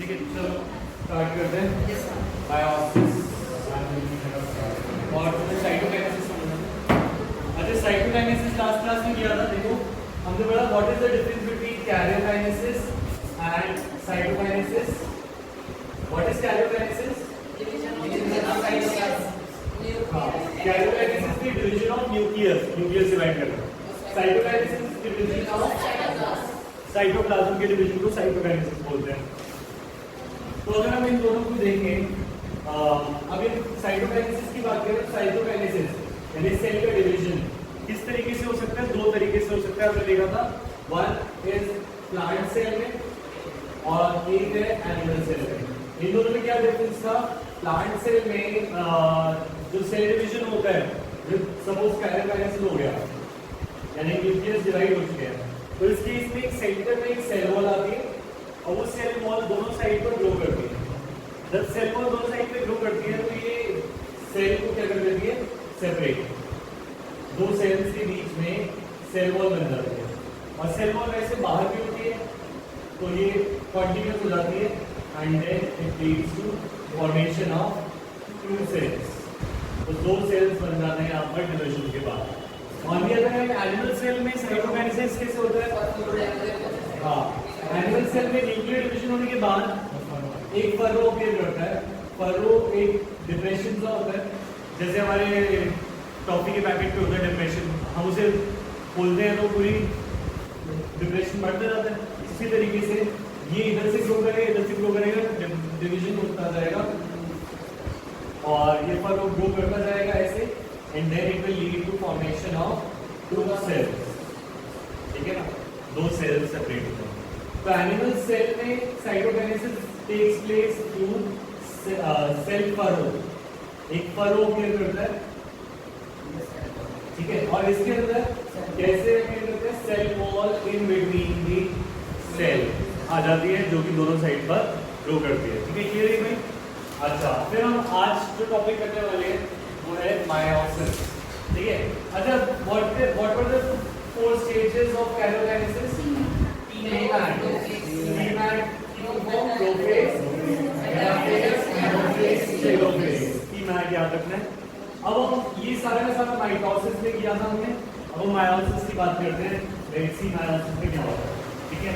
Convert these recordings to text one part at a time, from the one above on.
ठीक है, चलो स्टार्ट करते हैं। बायोसिस और साइटोकाइनेसिस समझना। अच्छा, साइटोकाइनेसिस लास्ट क्लास में किया था। देखो हमने बोला what is the difference between karyokinesis and cytokinesis. What is karyokinesis? Karyokinesis की डिवीजन ऑफ न्यूक्लियस डिवाइड करना। साइटोकाइनेसिस की डिवीजन ऑफ साइटोप्लाज्म के डिवीजन को साइटोकाइनेसिस बोलते हैं। तो अगर हम इन दोनों को देखें, अब इन साइटोकाइनेसिस की बात करें तो साइटोकाइनेसिस यानी सेल का डिवीजन किस तरीके से हो सकता है? दो तरीके से हो सकता है। हमने देखा था वन इज प्लांट सेल में और एक है एनिमल सेल में। इन दोनों में क्या डिफरेंस था? प्लांट सेल में जो सेल डिवीजन होता है, सपोज कैरियोकाइनेसिस हो गया यानी न्यूक्लियस डिवाइड हो चुके हैं, तो इस केस में एक सेंटर में एक सेल वॉल आती है और वो सेल वॉल दोनों साइड पर ग्रो करती है। जब सेल वॉल दोनों साइड पे ग्रो करती है तो ये सेल को क्या कर देती है? सेपरेट। दो सेल्स के बीच में सेल वॉल बन जाती है और सेल वॉल वैसे बाहर भी होती है तो ये कॉन्टिन्यूस हो जाती है and then it leads to formation of two cells. तो दो सेल्स बन जाते हैं यहाँ पर डिवीजन के बाद। और भी अगर एनिमल सेल में साइटोकाइनेसिस कैसे होता है? हाँ, एनिमल सेल में न्यूक्लियर डिवीजन होने के बाद एक फरो अपीयर करता है। फरो एक डिप्रेशन सा होता है, जैसे हमारे टॉफी के पैकेट पे होता है डिप्रेशन, हम उसे खोलते हैं तो पूरी डिप्रेशन बढ़ता जाता है। इसी तरीके से ये इधर से ग्रो करेगा, इधर से ग्रो करेगा, डिवीजन होता जाएगा और ये फरो ग्रो करता जाएगा ऐसे and then it will lead to formation of two cells. ठीक है ना, दो सेल्स सेपरेट होते हैं। तो एनिमल सेल में cytokinesis takes place through cell furrow. एक फरो अपीयर करता है, ठीक है, और इसके अंदर कैसे अपीयर करता है? Cell wall in between the cell आ जाती है जो कि दोनों साइड पर ग्रो करती है। ठीक है, क्लियर है भाई? अच्छा, फिर हम आज जो टॉपिक करने वाले हैं वो है मायोसिस। ठीक है, अच्छा, what were the four stages of karyokinesis? याद रखना है। अब हम ये सारा का सारा माइटोसिस में किया था हमने, अब हम मायोसिस की बात करते हैं। लेट्स सी मायोसिस में क्या होता है। ठीक है,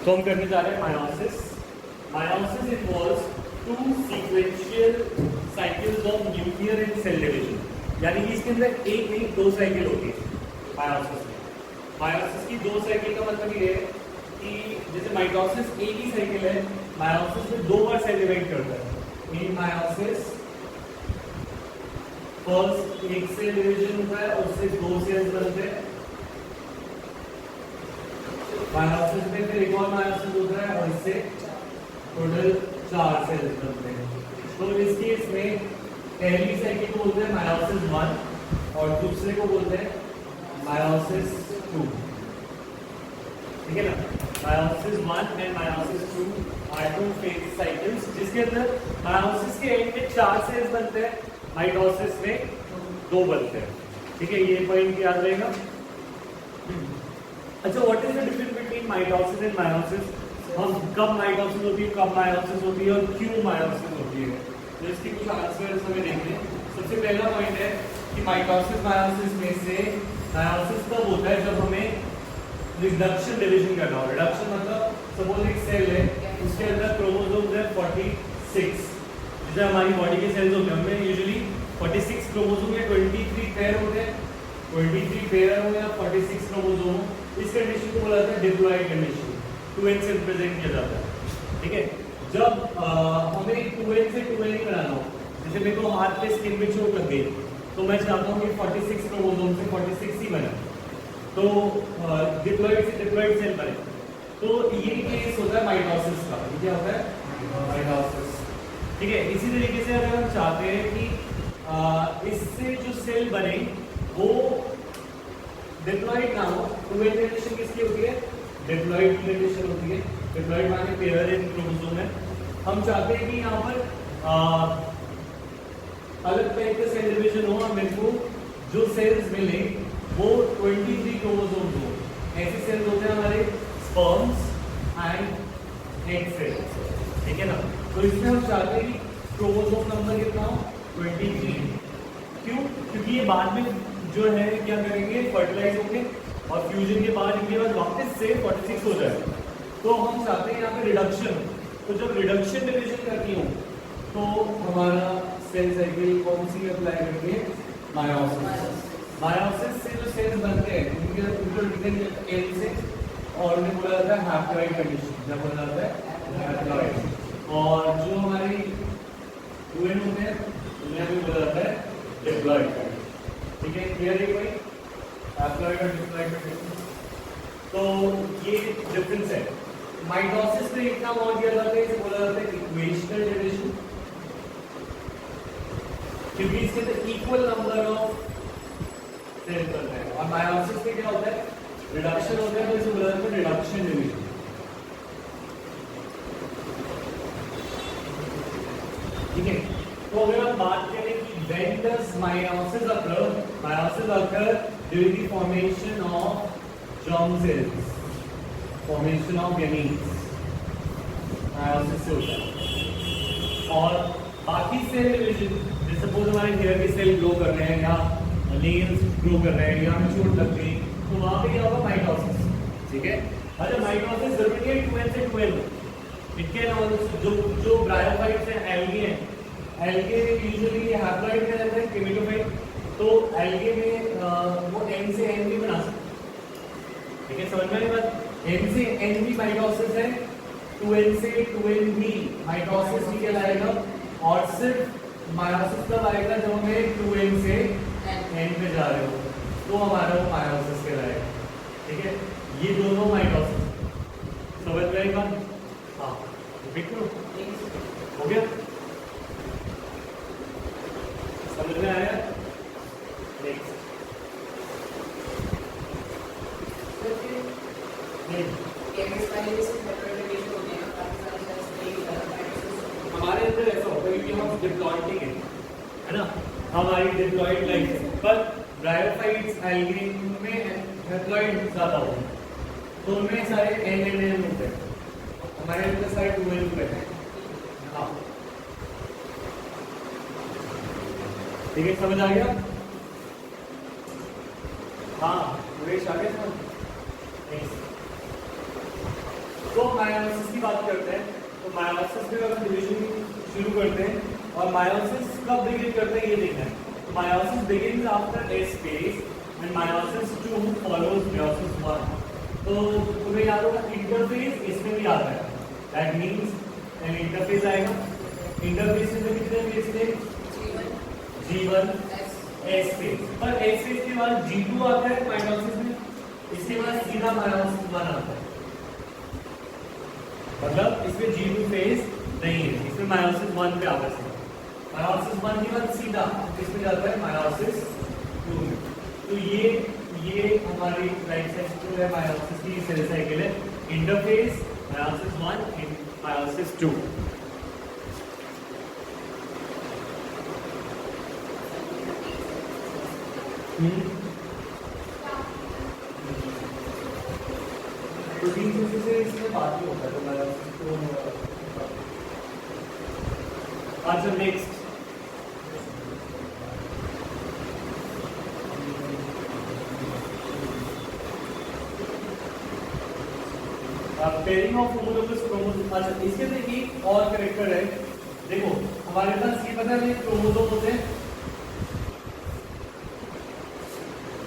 तो हम करने जा रहे हैं meiosis. Meiosis involves two sequential cycles of nuclear and cell division, यानी कि इसके अंदर एक नहीं दो साइकिल होती है मायोसिस में। मायोसिस की दो साइकिल का मतलब ये है कि जैसे माइटोसिस एक ही साइकिल है, मायोसिस में दो बार सेल डिवाइड करता है। इन मायोसिस फर्स्ट एक सेल डिवीजन होता है और उससे दो सेल्स बनते हैं। मायोसिस में फिर एक और मायोसिस होता है और इससे टोटल 4 सेल्स बनते हैं। तो इस केस में पहली साइकिल को बोलते हैं मायोसिस 1 और दूसरे को बोलते हैं मायोसिस 2। ठीक है ना, meiosis 1 and meiosis 2 are two phase cycles जिसके अंदर मायोसिस के एंड में 4 सेल्स बनते हैं, माइटोसिस में 2 बनते हैं। ठीक है, ये पॉइंट याद रहेगा। अच्छा, what is the difference between mitosis and meiosis? हम कब माइटोसिस होती है, कब मायोसिस होती है और क्यों मायोसिस होती है, तो इसके कुछ आंसर्स हमें देखने। सबसे पहला पॉइंट है कि माइटोसिस मायोसिस में से मायोसिस तब होता है जब हमें रिडक्शन डिवीजन करना हो। रिडक्शन मतलब सपोज एक सेल है, उसके अंदर क्रोमोसोम्स है 46, जैसे हमारी बॉडी के सेल्स होते हैं उनमें यूजुअली 46 क्रोमोसोम या 23 पेयर होते हैं। 23 पेयर हो या 46 क्रोमोसोम, इस कंडीशन को बोला जाता है डिप्लॉइड कंडीशन। 2n से रिप्रेजेंट किया जाता है। ठीक है, जब हमें 2n से 2n ही बनाना हो, जैसे मेरे को हाथ पे स्किन पे चोट लग गई तो मैं चाहता हूँ कि 46 क्रोमोसोम से 46 ही बने, तो डिप्लॉइड से डिप्लॉइड सेल बने। तो ये केस होता है माइटोसिस का। ये क्या होता है? माइटोसिस। ठीक है, इसी तरीके से अगर हम चाहते हैं कि इससे जो सेल बने वो डिप्लॉइड ना हो, 2n कंडीशन किसकी होती है? डिप्लॉइड कंडीशन होती है। डिप्लॉइड माने पेयर इन क्रोमोसोम है। हम चाहते हैं कि यहाँ पर अलग टाइप का सेल डिवीजन हो और मेरे को जो सेल्स मिले वो 23 क्रोमोसोम्स हो। ऐसे सेल्स होते हैं हमारे स्पर्म्स एंड एग सेल्स, ठीक है ना। तो इसमें हम चाहते हैं कि क्रोमोसोम नंबर कितना हो, 23। क्यों? क्योंकि ये बाद में जो है क्या करेंगे, फर्टिलाइज होंगे और फ्यूजन के बाद इनके बाद वापस से 46 हो जाए। तो हम चाहते हैं यहाँ पे रिडक्शन। तो जब रिडक्शन डिवीजन करती हूँ तो हमारा सेल साइकिल कौन सी अप्लाई करेंगे, मायोसिस। मायोसिस से जो सेल्स बनते हैं उनको एल से और उन्हें बोला जाता है हैप्लॉइड कंडीशन, क्या बोला जाता है, हैप्लॉइड। और जो हमारी यूएन होते हैं उन्हें भी बोला जाता है डिप्लॉइड कंडीशन, ठीक है। क्लियर है भाई, हैप्लॉइड और डिप्लॉइड कंडीशन। तो ये डिफरेंस है। माइटोसिस में इतना बहुत दिया जाता है, इसे बोला जाता है इक्वेशनल डिवीजन, क्योंकि इसके अंदर इक्वल नंबर ऑफ सेल्स बनते हैं। और मायोसिस में क्या होता है, रिडक्शन होता है, तो इसे बोला जाता है रिडक्शन डिवीजन, ठीक है। तो अगर हम बात करें कि when does meiosis occur, meiosis occur during the formation of germ cells, formation of gametes, meiosis से होता है। और बाकी सेल डिवीजन, जैसे सपोज हमारे हेयर के सेल ग्रो कर रहे हैं या नेल्स ग्रो कर रहे हैं या हमें चोट लग गई, तो वहां पे क्या होगा, माइटोसिस, ठीक है। अच्छा, माइटोसिस जरूरी है 2n से 12। इनके अलावा जो ब्रायोफाइट्स हैं, एल्गे हैं, एल्गे यूजुअली हैप्लॉइड में रहते हैं, केमिटोफाइट। तो एल्गे में वो n से n भी बना सकते, ठीक है। समझ में आई बात, n से n भी माइटोसिस है, 2n से 2n भी माइटोसिस ही कहलाएगा। और सिर्फ मायोसिस कब आएगा, जब हमें 2n से n पे जा रहे हो तो हमारा वो मायोसिस कहलाएगा, ठीक है। ये दोनों माइटोसिस, समझ में आई बात, हाँ रिपीट करो, हो गया, समझ में आया। नेक्स्ट हमारे अंदर ऐसा होता है कि हम डिप्लॉइडिंग है ना, हमारी डिप्लॉइड लाइफ है, पर ब्रायोफाइट्स एल्गे में हैप्लॉइड ज्यादा होते हैं, तो उनमें सारे एन होते हैं, हमारे अंदर सारे 2n होते हैं, हाँ ठीक है, समझ आ गया। हाँ सुरेश आ गया समझ। तो मायोसिस की बात करते हैं, तो मायोसिस में अगर डिवीजन शुरू करते हैं, और मायोसिस कब बिगिन करते हैं ये देखना है। तो meiosis begins after S phase and meiosis 2 follows meiosis 1। तो तुम्हें याद होगा इंटरफेज इसमें भी आता है, दैट मींस एन इंटरफेज आएगा। इंटरफेज में कितने फेज थे, G1 एस फेज, पर एस फेज के बाद G2 आता है मायोसिस में, इसके बाद सीधा मायोसिस 1 आता है, मतलब इसमें G2 फेज नहीं है, इसमें मायोसिस 1 पे आता है। मायोसिस 1 के बाद सीधा इसमें जाता है मायोसिस 2 में। तो ये हमारी लाइफ साइकिल है, मायोसिस की सेल साइकिल है, interphase, meiosis 1, meiosis 2। Protein synthesis से इसमें बात ही होता है, तो मायोसिस 2। अच्छा next, pairing of homologous chromosome. अच्छा इसके अंदर एक और कैरेक्टर है, देखो हमारे पास ये पता है क्रोमोसोम होते हैं,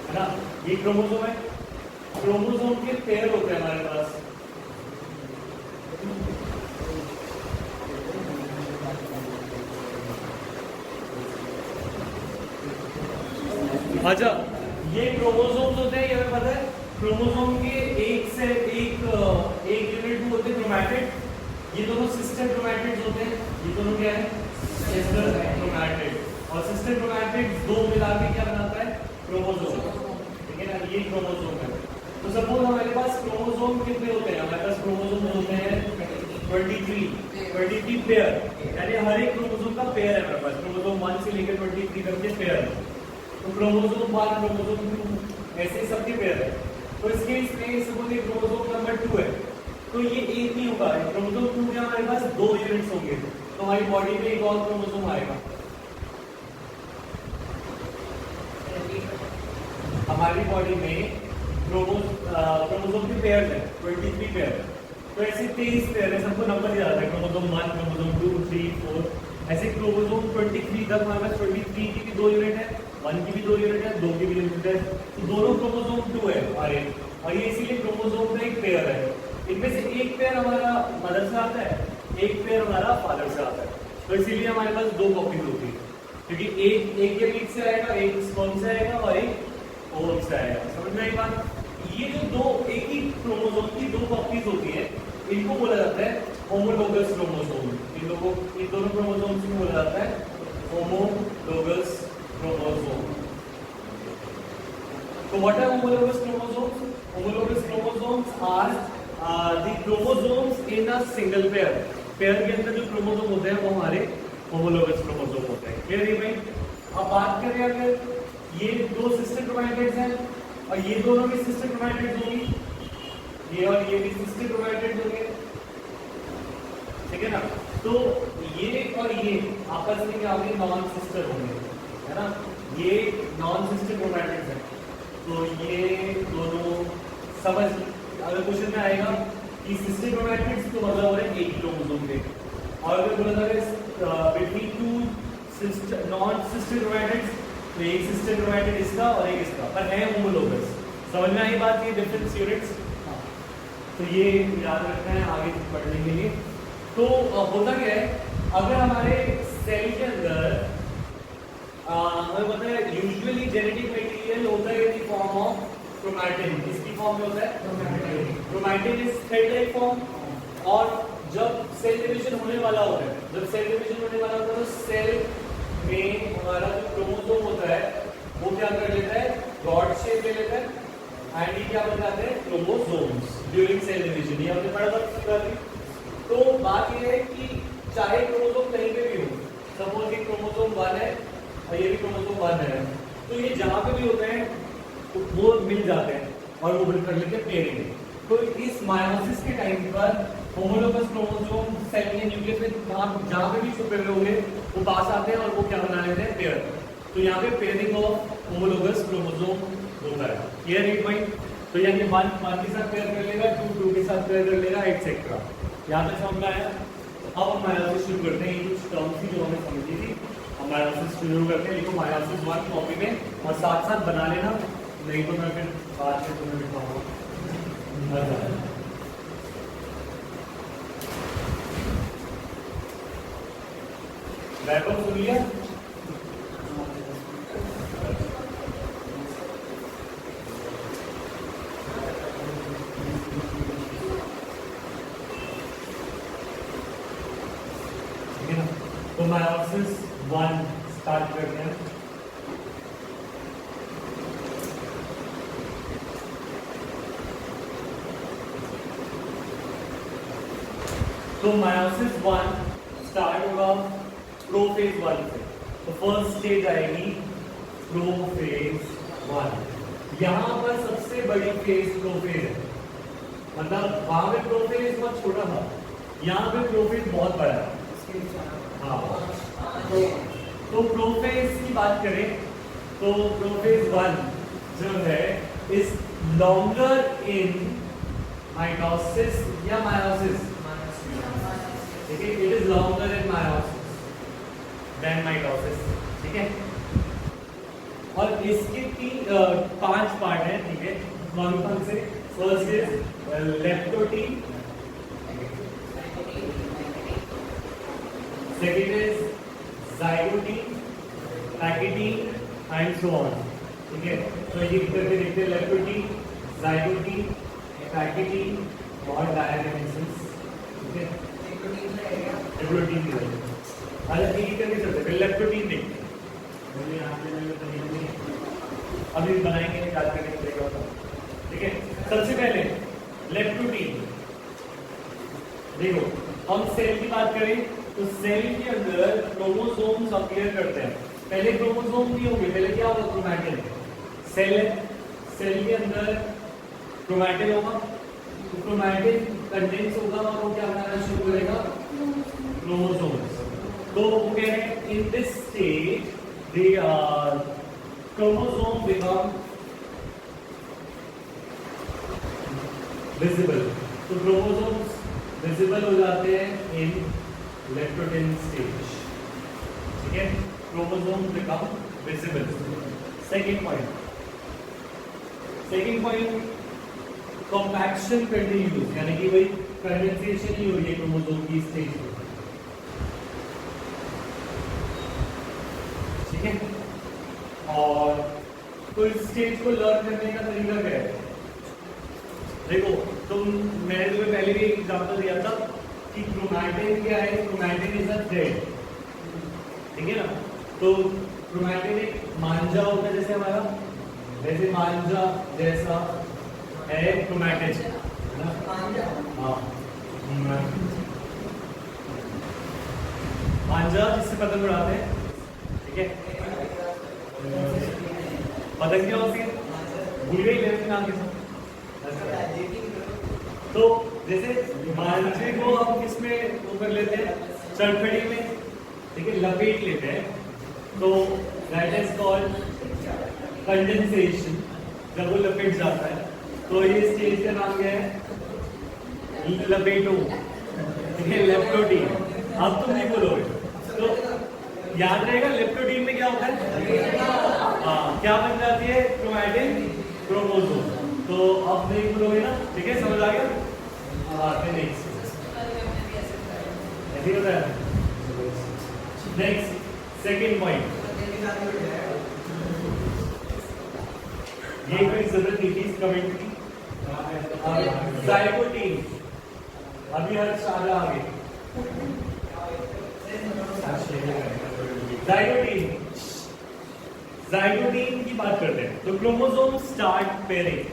है ना, ये क्रोमोसोम है, क्रोमोसोम के पेयर होते हैं हमारे पास। अच्छा ये क्रोमोसोम्स होते हैं, ये हमें पता है, क्रोमोसोम के एक से एक यूनिट होते हैं क्रोमैटिड, ये दोनों सिस्टर क्रोमैटिड्स होते हैं, ये दोनों क्या है, सिस्टर क्रोमैटिड, और सिस्टर क्रोमैटिड दो मिला के क्या बनाता है, क्रोमोसोम, ठीक है ना, ये क्रोमोसोम है। तो सपोज हमारे पास क्रोमोसोम कितने होते हैं, हमारे पास क्रोमोसोम होते हैं 23 पेयर, यानी हर एक क्रोमोसोम का पेयर है हमारे पास, क्रोमोसोम 1 से लेकर 23 तक के पेयर। तो क्रोमोसोम 1 क्रोमोसोम 2 ऐसे सबके पेयर है। तो इस केस में सपोज क्रोमोसोम नंबर 2 है तो ये एक नहीं होगा, क्रोमोसोम 2 में हमारे पास 2 यूनिट्स होंगे तो हमारी बॉडी में एक और क्रोमोसोम आएगा। हमारी बॉडी में क्रोमोसोम के पेयर है 23 पेयर, तो ऐसे 23 पेयर है, सबको नंबर याद है, क्रोमोसोम 1 क्रोमोसोम 2 3 4 ऐसे क्रोमोसोम 23 तक हमारे पास 23 की भी 2 यूनिट है, 1 की भी 2 यूनिट है, 2 की भी यूनिट है, तो दोनों क्रोमोसोम 2 है हमारे, और ये इसीलिए क्रोमोसोम का एक पेयर है। इनमें से एक पेयर हमारा मदर से आता है, एक पेयर हमारा फादर से आता है, तो इसीलिए हमारे पास 2 कॉपीज होती है, क्योंकि एक के बीच से आएगा, एक स्पर्म से आएगा और एक ओवम से आएगा। समझ में आई बात? ये जो दो एक ही क्रोमोसोम की 2 कॉपीज होती है इनको बोला जाता है होमोलोगस क्रोमोसोम। इन दोनों क्रोमोसोम्स को बोला जाता है होमोलोगस क्रोमोसोम। तो what are homologous chromosomes? Homologous chromosomes are the chromosomes in a single pair. Pair के अंदर जो क्रोमोसोम होते हैं वो हमारे होमोलोगस क्रोमोसोम होते हैं। क्लियर है भाई? अब बात करें अगर ये 2 सिस्टर क्रोमैटिड्स हैं और ये दोनों भी सिस्टर क्रोमैटिड्स होंगी, ये और ये भी सिस्टर क्रोमैटिड्स होंगे, ठीक है ना? तो ये और ये आपस में क्या होंगे? नॉन सिस्टर होंगे, है ना? ये नॉन सिस्टर क्रोमैटिड्स हैं, तो ये दोनों समझ, अगर क्वेश्चन में आएगा कि सिस्टर क्रोमैटिड्स तो मतलब हो रहे हैं एक क्रोमोसोम के, और अगर बोला जाए between 2 sister non sister chromatids तो एक सिस्टर क्रोमैटिड इसका और एक इसका, पर है होमोलोगस। समझ में आई बात? ये डिफरेंस यूनिट्स, तो ये याद रखना है आगे पढ़ने के लिए। तो होता क्या है, अगर हमारे सेल के अंदर हमें पता है यूजुअली जेनेटिक मटेरियल होता है इन फॉर्म ऑफ क्रोमैटिन। इसकी फॉर्म में होता है chromatin is thread like form, और जब सेल डिवीजन होने वाला होता है, जब सेल डिवीजन होने वाला होता है तो सेल में हमारा जो क्रोमोसोम होता है वो क्या कर लेता है? रॉड शेप ले लेता है एंड ये क्या बन जाते हैं? Chromosomes during cell division. ये हमने पढ़ा था। तो बात ये है कि चाहे क्रोमोसोम कहीं पे भी हो, सपोज ये क्रोमोसोम 1 है और ये भी क्रोमोसोम 1 है, तो ये जहां पे भी होते हैं तो वो मिल जाते हैं और वो मिल कर लेते हैं पेयरिंग। तो इस मायोसिस के टाइम पर होमोलोगस क्रोमोसोम सेल के न्यूक्लियस में जहां पे भी छुपे हुए होंगे वो पास आते हैं और वो क्या बना लेते हैं? पेयर। तो यहाँ पे पेयरिंग ऑफ होमोलोगस क्रोमोसोम होता है। क्लियर है भाई? तो यानी 1 के साथ पेयर कर लेगा, 2 के साथ पेयर कर लेगा, एक्सेट्रा। यहाँ तक समझ में आया? अब हम मायोसिस शुरू करते हैं। ये कुछ टर्म्स थी जो हमें समझी थी, हम मायोसिस शुरू करते हैं। लिखो मायोसिस 1 कॉपी में और साथ साथ बना लेना, नहीं तो मैं फिर बाद में तुम्हें लिखवाऊंगा। वैभव सुन लिया? तो मायोसिस 1 स्टार्ट करते हैं। तो मायोसिस 1 स्टार्ट होगा प्रोफेज 1 से। तो फर्स्ट स्टेज आएगी प्रोफेज 1। यहाँ पर सबसे बड़ी फेज प्रोफेज है, मतलब वहां पे प्रोफेज बहुत छोटा था, यहाँ पे प्रोफेज बहुत बड़ा है। हाँ, तो प्रोफेज की बात करें तो प्रोफेज 1 जो है इज लॉन्गर इन माइटोसिस या मायोसिस। ठीक है, it is longer in meiosis than mitosis. ठीक है, और इसके 5 पार्ट हैं। ठीक है, कौन से? First is leptotene, second is zygotene, pachytene and so on. ठीक है, तो ये करके देखते हैं लेप्टोटीन, जाइगोटीन, पैकेटीन और डायनेमिसिस। ठीक है, लेप्टोटीन की वजह अलग एक करके चलते हैं। लेप्टोटीन देखते हैं, मुझे यहाँ पे अभी बनाएंगे, याद करने पड़ेगा। ठीक है, सबसे पहले लेप्टोटीन देखो, हम सेल की बात करें तो सेल के अंदर क्रोमोसोम्स अपीयर करते हैं। पहले क्रोमोसोम नहीं होंगे, पहले क्या होगा, क्रोमैटिन। सेल है, सेल के अंदर क्रोमैटिन होगा, तो क्रोमैटिन कंडेंस होगा और वो क्या बनाना शुरू करेगा, क्रोमोसोम्स। तो वो कह रहे हैं in this stage the chromosome become visible. तो क्रोमोसोम्स विजिबल हो जाते हैं इन लेप्टोडेन स्टेज, ठीक है, chromosome become visible. Second point compaction continues, यानी कि भाई कंडेंसेशन ही हो रही है क्रोमोसोम की स्टेज पे, ठीक है। और तो इस स्टेज को लर्न करने का तरीका क्या है, देखो मैंने तुम्हें पहले भी एक एग्जांपल दिया था कि क्रोमैटिन क्या है, क्रोमैटिन इज अ थ्रेड, ठीक है ना। तो क्रोमैटिन एक मांझा होता है जैसे हमारा, वैसे मांझा जैसा है क्रोमैटिन, है ना। हाँ, मांझा जिससे पतंग उड़ाते हैं, ठीक है। पतंग क्या होती है, भूल गई मेरे नाम के साथ। तो जैसे मांझे को हम किसमें वो कर लेते हैं, चरखड़ी में, ठीक है, लपेट लेते हैं, तो दैट इज कॉल्ड कंडेंसेशन। जब वो लपेट जाता है तो ये स्टेज का नाम क्या है, लपेटो, ठीक है, लेप्टोडीन। अब तुम नहीं बोलोगे तो याद रहेगा, लेप्टोडीन में क्या होता है, हाँ, क्या बन जाती है, क्रोमैटिन क्रोमोसोम। तो अब नहीं बोलोगे ना, ठीक है, समझ आ गया। नेक्स्ट ऐसे होता है। नेक्स्ट सेकंड पॉइंट, ये कोई जरूरत नहीं थी इस कमेंट की। जाइगोटीन, अभी हर साल आगे जाइगोटीन की बात करते हैं। तो क्रोमोसोम स्टार्ट पेयरिंग,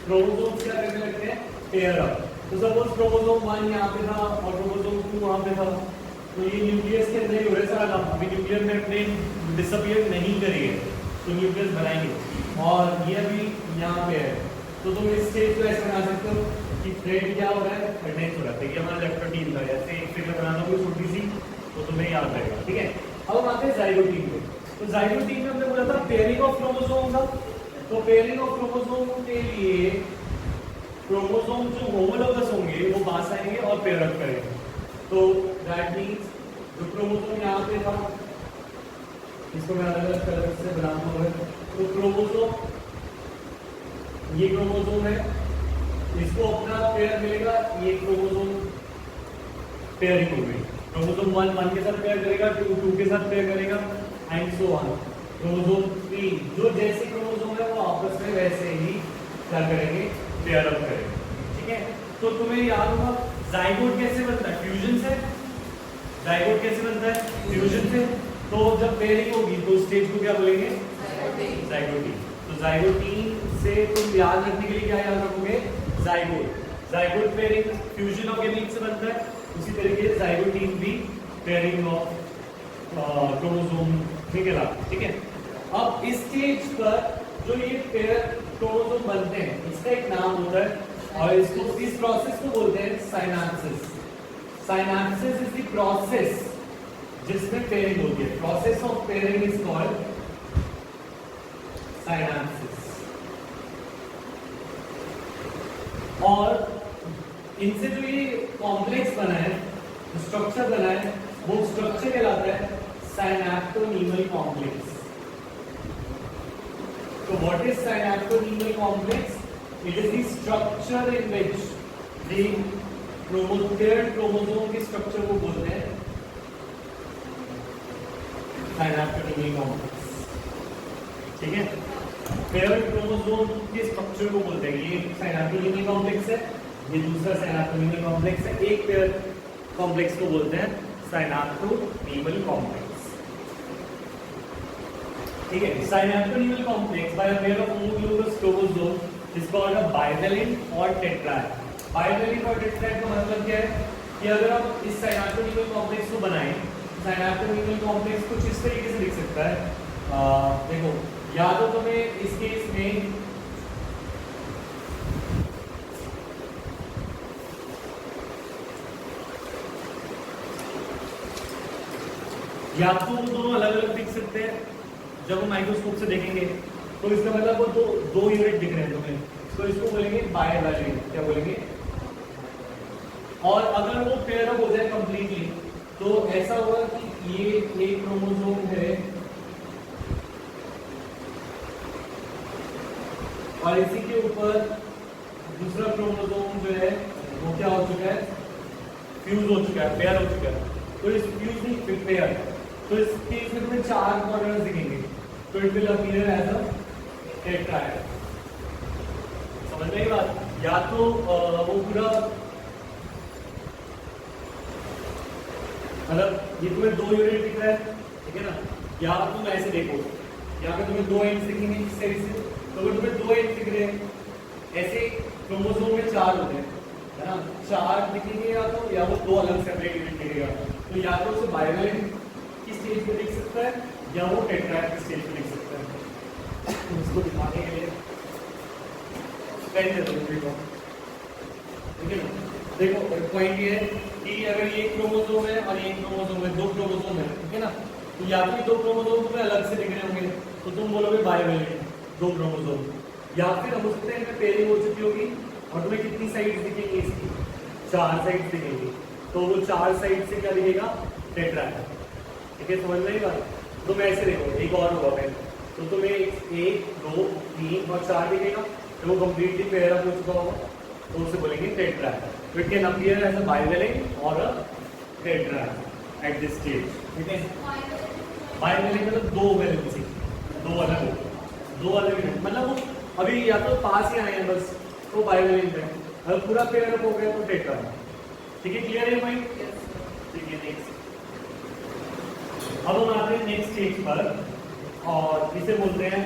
क्रोमोसोम क्या करने लगते हैं, पेयर अप। तो सपोज क्रोमोसोम 1 यहाँ पे था और क्रोमोसोम 2 वहाँ पे था, तो ये न्यूक्लियस के अंदर ही हो रहा है सारा काम। अभी न्यूक्लियस में अपने डिसअपियर नहीं करेंगे तो न्यूक्लियस बनाएंगे, और ये अभी यहाँ पे है। तो तुम इस स्टेज को ऐसे बना सकते हो कि थ्रेड क्या हो रहा है, कंडेंस हो रहा है, देखिए हमारा लेप्टोडीन था, ऐसे एक फिगर बनाना कोई छोटी सी, तो तुम्हें याद रहेगा, ठीक है। अब हम आते हैं जाइगोटीन पे। तो जाइगोटीन में हमने बोला था पेयरिंग ऑफ क्रोमोसोम था। तो पेयरिंग ऑफ क्रोमोसोम के लिए क्रोमोसोम जो होमोलोगस होंगे वो पास आएंगे और पेयर अप करेंगे। तो दैट मींस जो क्रोमोसोम यहाँ पे था, इसको मैं अलग अलग कलर से बनाता हूँ। तो क्रोमोसोम, ये क्रोमोसोम है, इसको अपना पेयर मिलेगा, ये क्रोमोसोम पेयरिंग हो गई। क्रोमोसोम 1 के साथ पेयर करेगा, 2 के साथ पेयर करेगा, एंड सो ऑन। क्रोमोसोम 3 जो जैसे क्रोमोसोम है वो आपस में वैसे ही क्या करेंगे, पेयर अप करेंगे, ठीक है। तो तुम्हें याद होगा जाइगोट कैसे बनता है, फ्यूजन से। जाइगोट कैसे बनता है, फ्यूजन से। तो जब पेयरिंग होगी तो स्टेज को क्या बोलेंगे, जाइगोटीन। तो जाइगोटीन से तुम याद रखने के लिए क्या याद रखोगे, zygote. Zygote pairing fusion of gamete से बनता है, उसी तरीके से जाइगोटीन भी पेयरिंग ऑफ क्रोमोसोम में कहलाता है, ठीक है। अब इस स्टेज पर जो ये पेयर क्रोमोसोम बनते हैं, इसका एक नाम होता है, और इसको, इस प्रोसेस को बोलते हैं synapsis. Synapsis is the process जिसमें पेयरिंग होती है। Process of pairing is called synapsis. और इनसे जो ये कॉम्प्लेक्स बना है, स्ट्रक्चर बना है, वो स्ट्रक्चर कहलाता है साइनेप्टोनीमल complex. So what is synaptonemal complex? It is the structure in which the paired chromosome के structure को बोलते हैं synaptonemal complex, ठीक है। paired chromosome के structure को बोलते हैं, ये synaptonemal complex है, ये दूसरा synaptonemal complex है, एक pair complex को बोलते हैं synaptonemal complex, ठीक है। synaptonemal complex by a pair of homologous chromosomes is called a bivalent or tetrad। bivalent और tetrad का मतलब क्या है कि अगर आप इस synaptonemal complex को बनाएं, synaptonemal complex कुछ इस तरीके से दिख सकता है देखो, या तो तुम्हें इस केस में या तो वो दोनों अलग अलग दिख सकते हैं जब हम माइक्रोस्कोप से देखेंगे, तो इसका मतलब वो दो यूनिट दिख रहे हैं तुम्हें, तो इसको बोलेंगे बाइवैलेंट। क्या बोलेंगे? और अगर वो पेयर अप हो जाए कंप्लीटली, तो ऐसा होगा कि ये एक क्रोमोसोम है और इसी के ऊपर दूसरा क्रोमोसोम जो है वो क्या हो चुका है? फ्यूज हो चुका है, पेयर हो चुका है। तो इस फ्यूज नहीं, पेयर, तो इस केस में तुम्हें 4 कॉर्नर्स दिखेंगे, तो it will appear as a tetrahedral. समझ में आई बात? या तो वो पूरा, मतलब ये तुम्हें 2 यूनिट दिख रहा है, ठीक है ना? या तुम ऐसे देखो, यहाँ पे तुम्हें 2 एंड्स दिखेंगे इस साइड से, तो अगर तुम्हें 2 एंड्स दिख रहे हैं, ऐसे क्रोमोसोम में 4 होते हैं, है ना? 4 दिखेंगे या वो 2 अलग सेपरेट यूनिट दिखेगा। तो या तो उसे बाइवैलेंट की स्टेज पे दिख सकता है या वो टेट्राहेड्रल की स्टेज पे दिख सकता है। उसको दिखाने के लिए पेन दे दो, ठीक है ना? देखो पॉइंट ये है कि अगर ये क्रोमोसोम है और ये क्रोमोसोम है, 2 क्रोमोसोम है, ठीक है ना? तो या फिर 2 क्रोमोसोम तुम्हें अलग से दिख रहे होंगे, तो तुम बोलोगे बाइवैलेंट 2 क्रोमोसोम। या फिर हो सकता है इनमें पेयरिंग हो चुकी होगी और तुम्हें कितनी साइड्स दिखेंगी इसकी? 4 साइड्स दिखेंगी, तो वो 4 साइड से क्या दिखेगा? टेट्राहेड्रल। ठीक है, समझ में आई बात? तो मैं ऐसे देखो, एक और होगा पेन, तो तुम्हें 1 2 3 और 4 दिखेगा, तो वो कंप्लीटली पेयर अप हो चुका होगा, तो उसे बोलेंगे टेट्राहेड्रल। तो it can appear as a bivalent और a tetrahedral at this stage. ठीक है, बाइवैलेंट मतलब 2 वैलेंसी, 2 अलग हो, 2 अलग यूनिट, मतलब वो अभी या तो पास ही आए हैं बस, तो बाइवैलेंट है। अगर पूरा पेयर अप हो गया तो टेट्राहेड्रल। ठीक है, क्लियर है पॉइंट? ठीक है, नेक्स्ट। अब हम आते हैं नेक्स्ट स्टेज पर और इसे बोलते हैं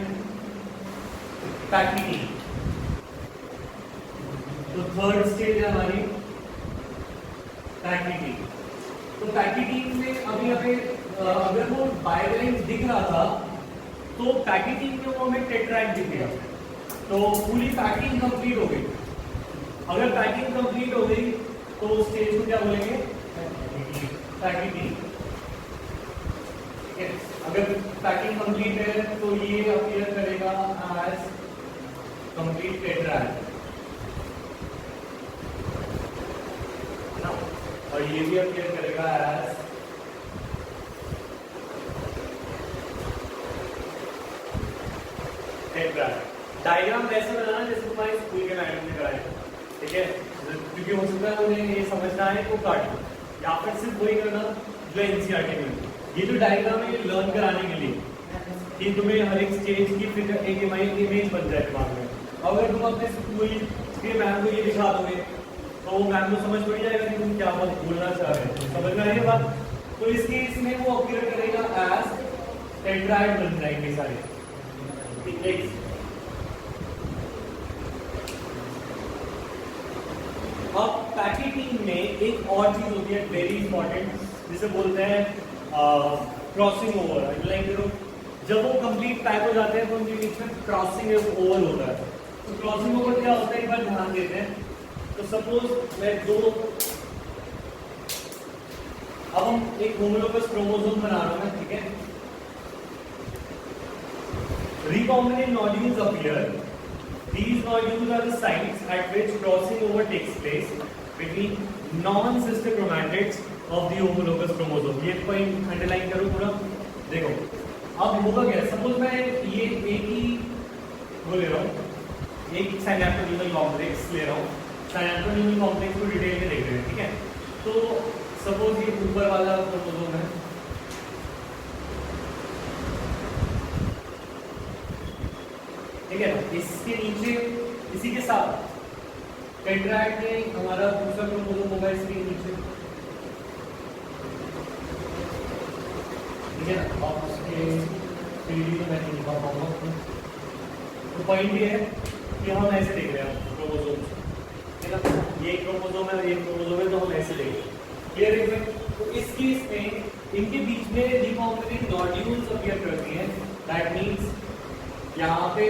पैकिंग। तो थर्ड स्टेज है हमारी पैकिंग। तो पैकिंग में अभी अगर वो बाइवैलेंट दिख रहा था, तो पैकिंग में वो हमें टेट्राहेड्रल दिखेगा। तो पूरी पैकिंग कंप्लीट हो गई। अगर पैकिंग कंप्लीट हो गई तो उस स्टेज को क्या बोलेंगे? पैकिंग। ठीक है, अगर पैकिंग कंप्लीट है तो ये अपीयर करेगा एज कंप्लीट टेट्राहेड्रल, है ना? और ये भी अपीयर करेगा एज टेट्राहेड्रल। डायग्राम वैसे बनाना जैसे तुम्हारे स्कूल के मैडम ने कराया, ठीक है? क्योंकि हो सकता है उन्हें ये समझना है तो काट, या फिर सिर्फ वही करना जो एनसीईआरटी में। ये जो डायग्राम है ये लर्न कराने के लिए कि तुम्हें हर एक स्टेज की फिर एक इमेज बन जाए दिमाग में। अगर तुम अपने स्कूल के मैम को ये दिखा दोगे तो वो मैम को समझ पड़ जाएगा कि तुम क्या बोलना चाह रहे हो। समझ में आई बात? तो इस केस में वो अपीयर करेगा एज टेट्राहेड्रल बन जाएंगे सारे। ठीक है, अब पैकेटिंग में एक और चीज होती है वेरी इंपॉर्टेंट, जिसे बोलते हैं क्रॉसिंग ओवर। लाइक जब वो कंप्लीट पैक हो जाते हैं तो उनके बीच में क्रॉसिंग ओवर होता है। तो क्रॉसिंग ओवर क्या होता है, एक बार ध्यान देते हैं। तो सपोज मैं अब हम एक होमोलोगस क्रोमोसोम बना रहा हूं, ठीक है? Recombinant nodules appear. These nodules are the sites at which crossing over takes place between non-sister chromatids of the homologous chromosome. ये पॉइंट अंडरलाइन करो पूरा। देखो अब होगा क्या, सपोज मैं ये एक ही वो ले रहा हूँ, एक साइनैप्टोन्यूमल कॉम्प्लेक्स ले रहा हूँ। साइनैप्टोन्यूमल कॉम्प्लेक्स को डिटेल में देख रहे हैं, ठीक है? तो सपोज ये ऊपर वाला क्रोमोसोम है, ठीक है ना? इसके नीचे इसी के साथ टेट्राहेड्रल में हमारा दूसरा क्रोमोसोम होगा इसके नीचे, ठीक है ना? और उसके 3D में मैं नहीं दिखा पाऊंगा। तो पॉइंट ये है कि हम ऐसे देख रहे हैं क्रोमोसोम, ठीक है ना? ये क्रोमोसोम है, ये क्रोमोसोम है, तो हम ऐसे देख रहे हैं। क्लियर है? तो इस केस में इनके बीच में रिकॉम्बिनेंट नोड्यूल्स अपीयर करती हैं दैट मीन्स यहाँ पे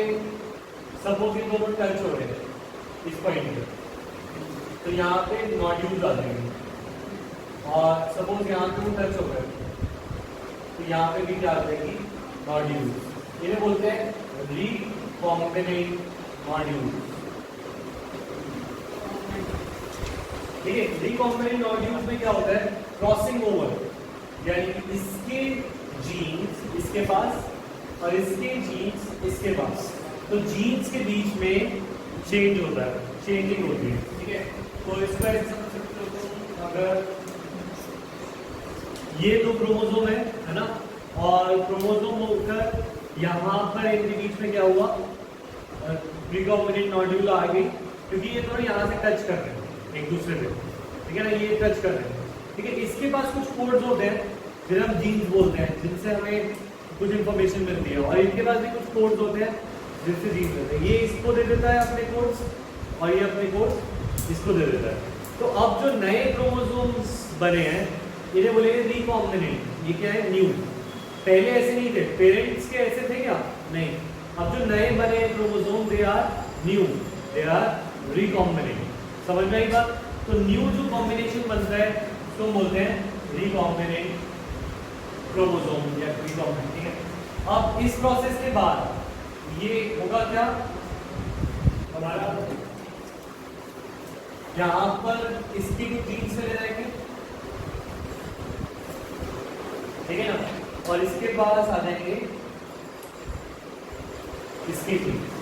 सपोज ये दोनों टच हो रहे हैं इस पॉइंट पे, तो यहाँ पे नॉड्यूल्स आ जाएंगे, और सपोज यहाँ पे टच हो गए तो यहाँ पे भी क्या आ जाएगी, नॉड्यूल्स। इन्हें बोलते हैं रिकॉम्बिनेंट नॉड्यूल्स। ठीक है, रिकॉम्बिनेंट नॉड्यूल्स में क्या होता है, क्रॉसिंग ओवर, यानी कि इसके जीन्स इसके पास और इसके जीन्स इसके पास, तो जीन्स के बीच में चेंज होता है, चेंजिंग होती है। ठीक है, तो इसका अगर ये दो क्रोमोसोम है ना, और क्रोमोसोम होकर यहाँ पर इनके बीच में क्या हुआ, रिकॉम्बिनेंट नॉड्यूल आ गई, क्योंकि ये दोनों यहाँ से टच कर रहे हैं एक दूसरे से। ठीक है ना, ये टच कर रहे हैं। ठीक है, इसके पास कुछ कोड्स होते हैं जिन्हें हम जीन्स बोलते हैं, जिनसे हमें कुछ इंफॉर्मेशन मिलती है, और इनके पास भी कुछ कोड्स होते हैं जिनसे जीन्स देते हैं। ये इसको दे देता है अपने कोड्स, और ये अपने कोड्स इसको दे देता है। तो अब जो नए क्रोमोसोम्स बने हैं इन्हें बोलेंगे रिकॉम्बिनेंट। ये क्या है, न्यू। पहले ऐसे नहीं थे, पेरेंट्स के ऐसे थे क्या, नहीं। अब जो नए बने chromosome they are new, they are recombinant. समझ में आई बात? तो न्यू जो कॉम्बिनेशन बनता है उसको तो बोलते हैं रिकॉम्बिनेंट क्रोमोसोम या रिकॉम्बिनेंट। ठीक है, अब इस प्रोसेस के बाद ये होगा क्या, हमारा यहाँ पर इसकी जीन्स चले जाएंगे, ठीक है ना, और इसके पास आ जाएंगे इसके जीन्स।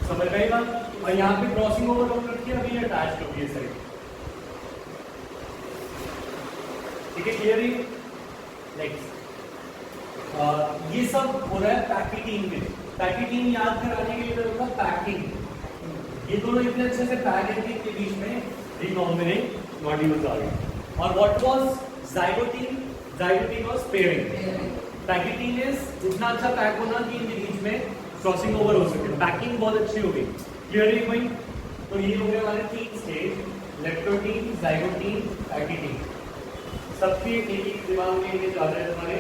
समझ में आई बात? और यहाँ पे क्रॉसिंग ओवर हो रखी है, अभी अटैच होगी ये साइड। ठीक है, क्लियर है? नेक्स्ट ये सब हो रहा है पैकेटिंग में। पैकेटिंग याद कराने के लिए होगा पैकिंग। ये दोनों इतने अच्छे से पैक है कि इनके बीच में रिकॉम्बिनेंट नॉड्यूल्स आ गए। और what was zygotene? Zygotene was pairing. Packeting is इतना अच्छा पैक होना कि इनके बीच में क्रॉसिंग ओवर हो सके। पैकिंग बहुत अच्छी हो गई। क्लियर है भाई? तो ये हो गए हमारे 3 स्टेज, लेप्टोटीन, जाइगोटीन, पैकेटिंग। सबसे एक दिमाग में इमेज आ रहा है हमारे।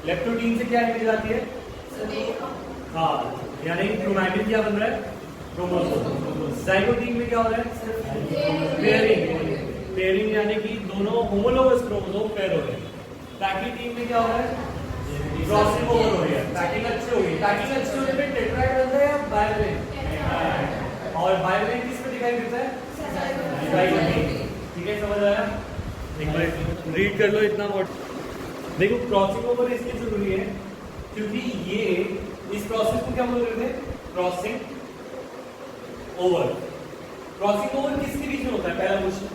लेप्टोटीन से क्या इमेज आती है? हाँ, यानी क्रोमैटिन क्या बन रहा है? क्रोमोसोम। जाइगोटीन में क्या हो रहा है? पेयरिंग। पेयरिंग यानी कि दोनों होमोलोगस क्रोमोसोम पेयर हो रहे हैं। पैकेटिंग में क्या हो रहा है? क्रॉसिंग ओवर हो रही है। पैकिंग अच्छी हो गई। पैकिंग अच्छी होने पे टेट्राहेड्रल बनता है या बाइवलेंट? और बाइवलेंट किस पे दिखाई देता है? जाइगोटीन। ठीक है, समझ आया? एक बार रीड कर लो इतना। देखो, क्रॉसिंग ओवर इसलिए जरूरी है क्योंकि ये इस प्रोसेस को क्या बोल रहे थे? Crossing over. क्रॉसिंग ओवर किसके बीच में होता है? पहला क्वेश्चन।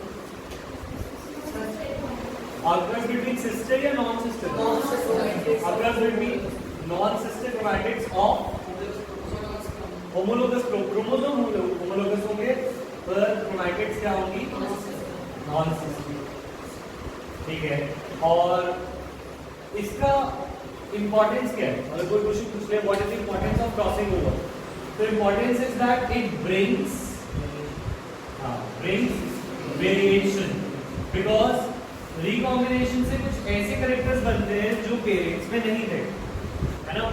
Occurs between sister या non sister? Occurs between non-sister chromatids of homologous chromosome homologous होंगे, पर chromatids क्या होंगी? non-sister। ठीक है, और इसका इंपॉर्टेंस क्या है? अगर कोई क्वेश्चन पूछ ले what is the importance of crossing over, तो importance is that it brings variation, because recombination से कुछ ऐसे कैरेक्टर्स बनते हैं जो पेरेंट्स में नहीं थे, है ना।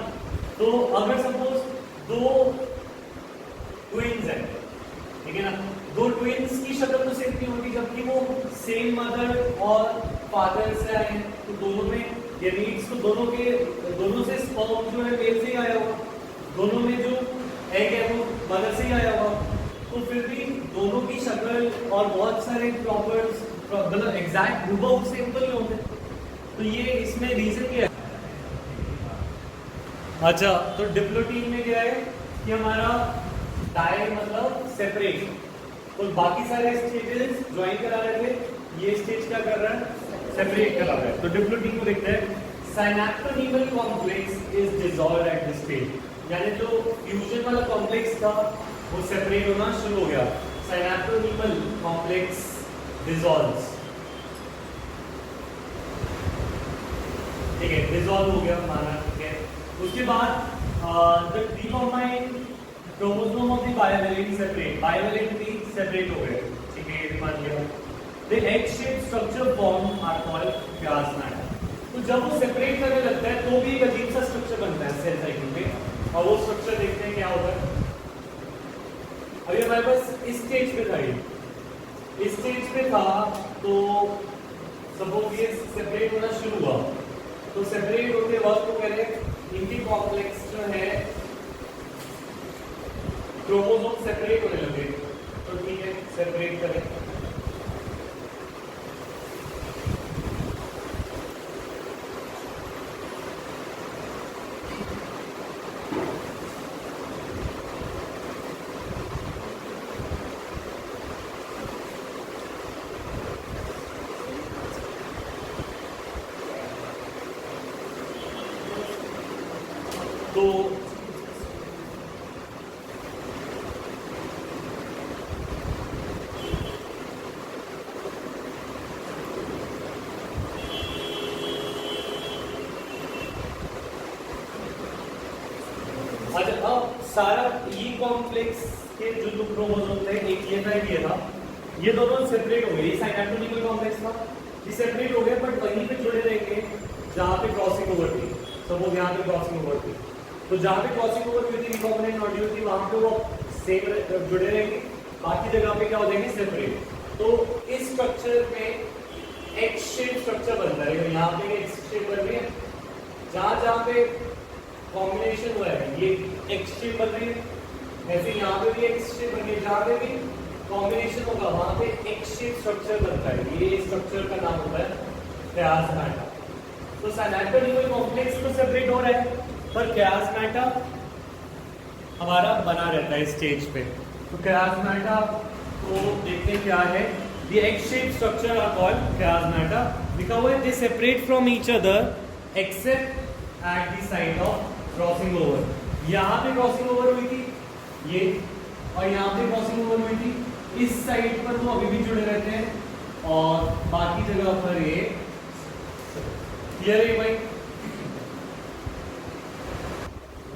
तो अगर सपोज 2 ट्विंस हैं, ठीक है ना, 2 ट्विंस की शक्ल तो सेम नहीं होती, जबकि वो सेम मदर और फादर से आए हैं, तो दोनों में यानी इसको दोनों से स्पर्म जो है मेल से ही आया होगा, दोनों में जो एग है वो मदर से ही आया होगा, तो फिर भी दोनों की शक्ल और बहुत सारे प्रॉपर्टीज मतलब एग्जैक्ट रूबहू सेम तो नहीं होते। तो ये इसमें रीजन क्या है? अच्छा, तो डिप्लोटीन में क्या है कि हमारा डाई मतलब सेपरेट, तो बाकी सारे स्टेजेस ज्वाइन करा रहे थे, ये स्टेज क्या कर रहा है? सेपरेट करा रहा है। तो डिप्लोटीन को देखते हैं। Synaptonemal complex is dissolved at this stage, यानी जो फ्यूजन वाला कॉम्प्लेक्स था वो सेपरेट होना शुरू हो गया। साइनैप्टोनीमल कॉम्प्लेक्स dissolves, ठीक है, डिसॉल्व हो गया हमारा। ठीक है, उसके बाद the recombined chromosome of the bivalent separate, bivalent भी सेपरेट हो गए। ठीक है, ये मान लिया। The egg shaped structure formed are called chiasmatic। तो जब वो सेपरेट करने लगता है तो भी एक अजीब सा स्ट्रक्चर बनता है सेल साइकिल में, और वो स्ट्रक्चर देखते हैं क्या होगा। अभी हमारे पास इस स्टेज पे था, इस स्टेज पे था, तो सपोज ये सेपरेट होना शुरू हुआ, तो सेपरेट होते वक्त तो पहले इनकी कॉम्प्लेक्स जो है क्रोमोसोम सेपरेट होने लगे, तो ठीक है सेपरेट करें। तो अच्छा, अब सारा ई कॉम्प्लेक्स के जो दो क्रोमोसोम थे, एक ये था एक ये था, ये दोनों सेपरेट हो गए। ये साइटोटोनिकल कॉम्प्लेक्स था, ये सेपरेट हो गए, बट वहीं पे जुड़े रहेंगे जहां पे क्रॉसिंग ओवर थी। सपोज यहाँ पे क्रॉसिंग ओवर थी, तो जहां पे क्रॉसिंग ओवर हुई थी रिकॉम्बिनेंट नोड्यूल थी, वहां पे वो सेम जुड़े रहेंगे, बाकी जगह पे क्या हो जाएंगे सेपरेट। तो इस स्ट्रक्चर में एक्स शेप स्ट्रक्चर बनता है। यहाँ पे एक्स शेप बन रही है, जहां पे कॉम्बिनेशन हुआ है ये एक्स शेप बन रही है, ऐसे यहाँ पे भी एक्स शेप बन रही है, जहां पे भी कॉम्बिनेशन होगा वहां पे एक्स शेप स्ट्रक्चर बनता है। ये स्ट्रक्चर का नाम होता है chiasmata। तो साइटोटोनिकल कॉम्प्लेक्स तो सेपरेट हो रहा है, पर chiasmata हमारा बना रहता है स्टेज पे। तो chiasmata को देखते हैं क्या है। The X-shaped structure are called chiasmata। लिखा हुआ है they separate from each other except at the site of crossing over। यहाँ पे क्रॉसिंग ओवर हुई थी ये, और यहाँ पे क्रॉसिंग ओवर हुई थी। इस साइड पर वो अभी भी जुड़े रहते हैं, और बाकी जगह पर ये क्लियर है भाई।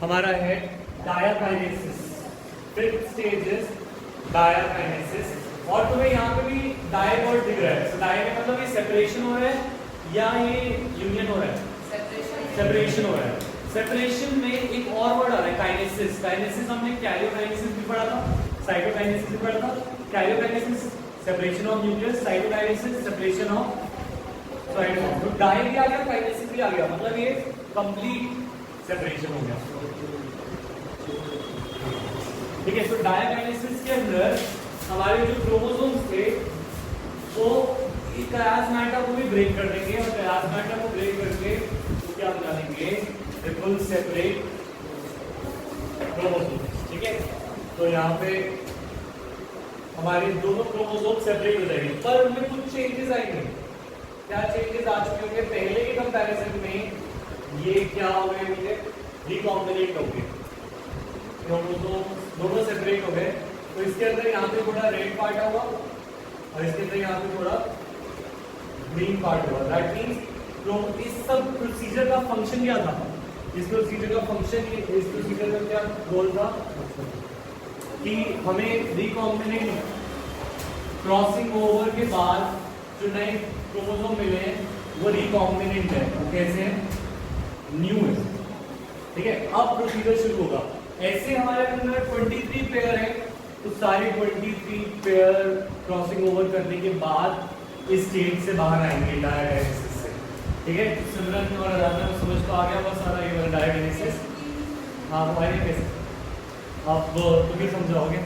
हमारा है डायाकाइनेसिस, फिफ्थ स्टेज इज डायाकाइनेसिस। और तुम्हें यहाँ पे भी डाय वर्ड दिख रहा है, डाय का मतलब ये सेपरेशन हो रहा है या ये यूनियन हो रहा है? सेपरेशन हो रहा है। सेपरेशन में एक और वर्ड आ रहा है काइनेसिस। काइनेसिस हमने कैरियोकाइनेसिस भी पढ़ा था, साइटोकाइनेसिस भी पढ़ा था। Karyokinesis separation of nucleus, cytokinesis separation of cytosome. तो डाई भी आ गया, काइनेसिस भी आ गया, मतलब ये कंप्लीट सेपरेशन हो गया। ठीक है, तो डायकाइनेसिस के अंदर हमारे जो क्रोमोसोम्स थे वो chiasmata को भी ब्रेक कर देंगे, और chiasmata को ब्रेक करके तो क्या बना देंगे? Triple separate chromosomes. ठीक है, तो यहाँ पे हमारे दोनों क्रोमोसोम सेपरेट हो जाएंगे, पर उनमें कुछ चेंजेस आएंगे। क्या चेंजेस आ चुके होंगे? पहले के कंपैरिजन में ये क्या हो गए होंगे? रिकॉम्बिनेंट हो गए, क्रोमोसोम दोनों सेपरेट हो गए। तो इसके अंदर यहाँ पे थोड़ा रेड पार्ट होगा, और इसके अंदर यहाँ पे थोड़ा ग्रीन पार्ट होगा। दैट मींस इस सब प्रोसीजर का फंक्शन क्या था? इस प्रोसीजर का फंक्शन, इस प्रोसीजर का क्या गोल था कि हमें रिकॉम्बिनेंट क्रॉसिंग ओवर के बाद जो नए क्रोमोसोम मिले हैं वो रिकॉम्बिनेंट है। कैसे है? न्यू है। ठीक है, अब प्रोसीजर शुरू होगा। ऐसे हमारे अंदर 23 पेयर है, तो सारे 23 पेयर क्रॉसिंग ओवर करने के बाद इस स्टेज से बाहर आएंगे डायकाइनेसिस से। ठीक है, सिमरन और आराधना को समझ तो आ गया बस सारा ये डायकाइनेसिस। हाँ, वो आएंगे कैसे? आप तुम ही समझाओगे।